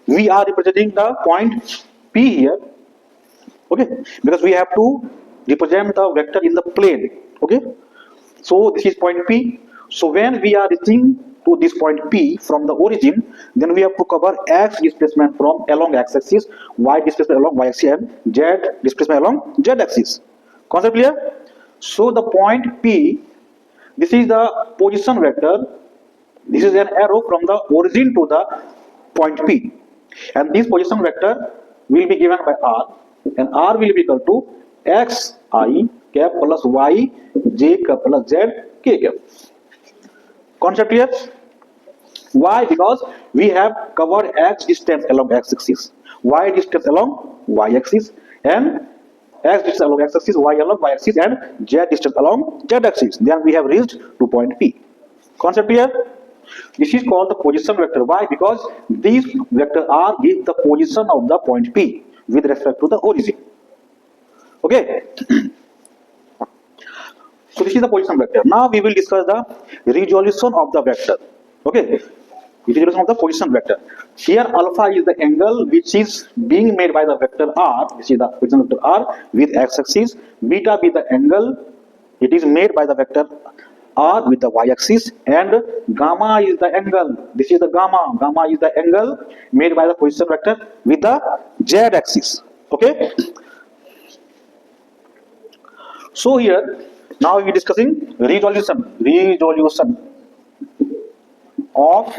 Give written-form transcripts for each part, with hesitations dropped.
we are representing the point P here, okay, because we have to represent the vector in the plane, okay. So this is point P. So when we are reaching to this point P from the origin, then we have to cover x displacement from along x-axis, y displacement along y-axis, and z displacement along z-axis. Concept clear? So the point P, this is the position vector. This is an arrow from the origin to the point P, and this position vector will be given by r, and r will be equal to x I cap plus y j cap plus z k cap. Concept clear? Why? Because we have covered x distance along x-axis, y distance along y-axis, and x distance along x-axis, y along y-axis, and z distance along z-axis. Then we have reached to point P. Concept clear? This is called the position vector. Why? Because these vector r give the position of the point P with respect to the origin. Okay. So this is the position vector. Now we will discuss the resolution of the vector. Okay. Resolution of the position vector. Here alpha is the angle which is being made by the vector r. This is the position vector r with x-axis. Beta be the angle it is made by the vector r with the y-axis, and gamma is the angle. This is the gamma. Gamma is the angle made by the position vector with the z-axis. Okay. So here now we are discussing resolution of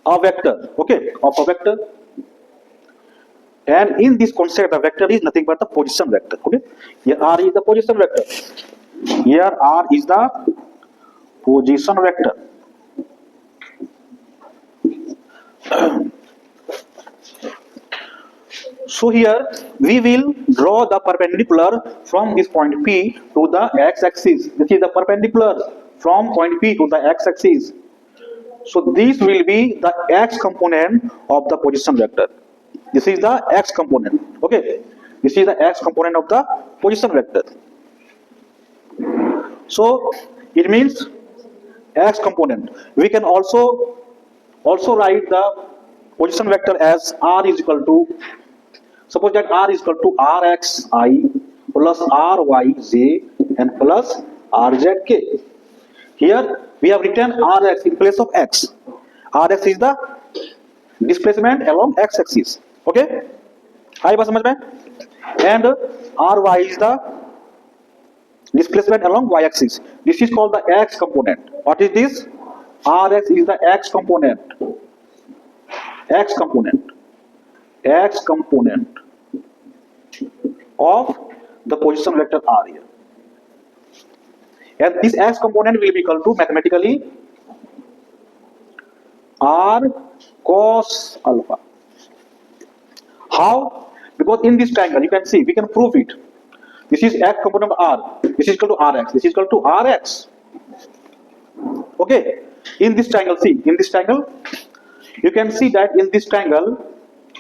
a vector. Okay, of a vector. And in this concept, the vector is nothing but the position vector. Okay, here r is the position vector. Here r is the position vector. So here we will draw the perpendicular from this point P to the x-axis. This is the perpendicular from point P to the x-axis. So this will be the x component of the position vector. This is the x component. Okay, this is the x component of the position vector. So it means x component. We can also write the position vector as r is equal to, suppose that r is equal to rxi plus ryj and plus rzk. Here we have written rx in place of x. Rx is the displacement along x-axis. Okay, आई बात समझ में? And ry is the displacement along y-axis. This is called the x component. What is this? Rx is the x component. X component of the position vector r here. And this x component will be equal to mathematically r cos alpha. How? Because in this triangle you can see, we can prove it. This is x component of r. This is equal to rx. This is equal to rx. Okay. In this triangle, see, in this triangle, you can see that in this triangle,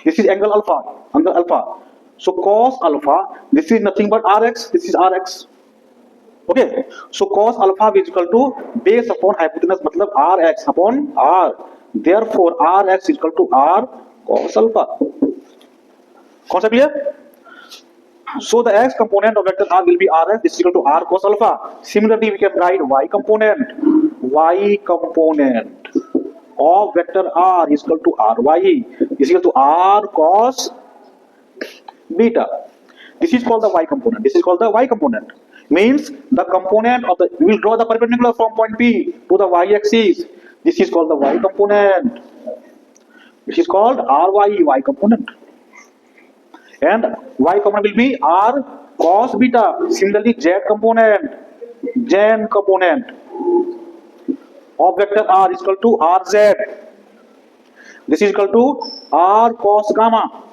this is angle alpha. So cos alpha, this is nothing but rx. This is rx. Okay. So cos alpha is equal to base upon hypotenuse, matlab rx upon r. Therefore, rx is equal to r cos alpha. Concept clear? So the x component of vector r will be rx. This is equal to r cos alpha. Similarly, we can write y component of vector r is equal to ry is equal to r cos beta. This is called the y component. This is called the y component. Means the component of the, we will draw the perpendicular from point P to the y-axis. This is called the y component. This is called y component. And y component will be r cos beta. Similarly, z component of vector r is equal to rz. This is equal to r cos gamma.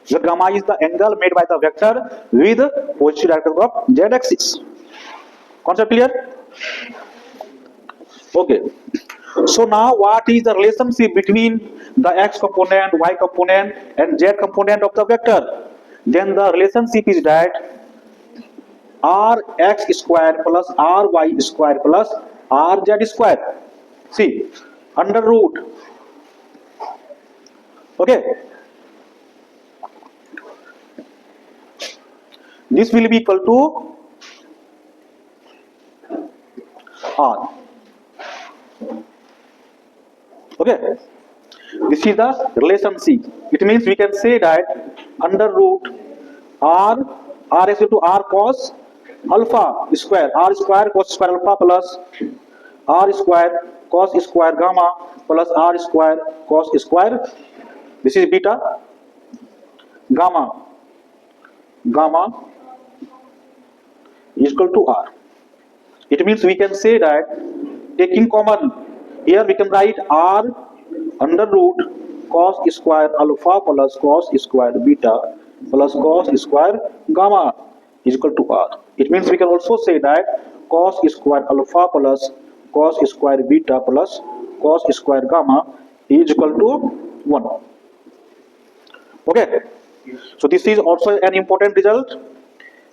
The gamma is the angle made by the vector with positive direction of z-axis. Concept clear? Okay. So now what is the relationship between the x component, y component and z component of the vector? Then the relationship is that rx square plus ry square plus rz square. See, under root Okay, this will be equal to R. Okay, this is the relation C. It means we can say that under root R is equal to R cos alpha square, R square cos square alpha plus R square cos square gamma plus R square cos square. This is beta gamma is equal to R. It means we can say that taking common here we can write R under root cos square alpha plus cos square beta plus cos square gamma is equal to R. It means we can also say that cos square alpha plus cos square beta plus cos square gamma is equal to 1. Okay, so this is also an important result,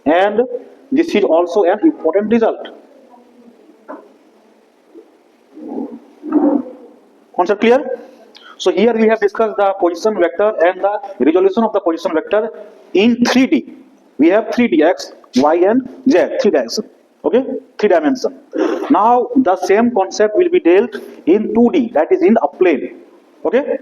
and this is also an important result. Concept clear? So here we have discussed the position vector and the resolution of the position vector in 3D. We have 3D, x, y and z, 3 direction. Okay, 3 dimension. Now the same concept will be dealt in 2D, that is in a plane. Okay.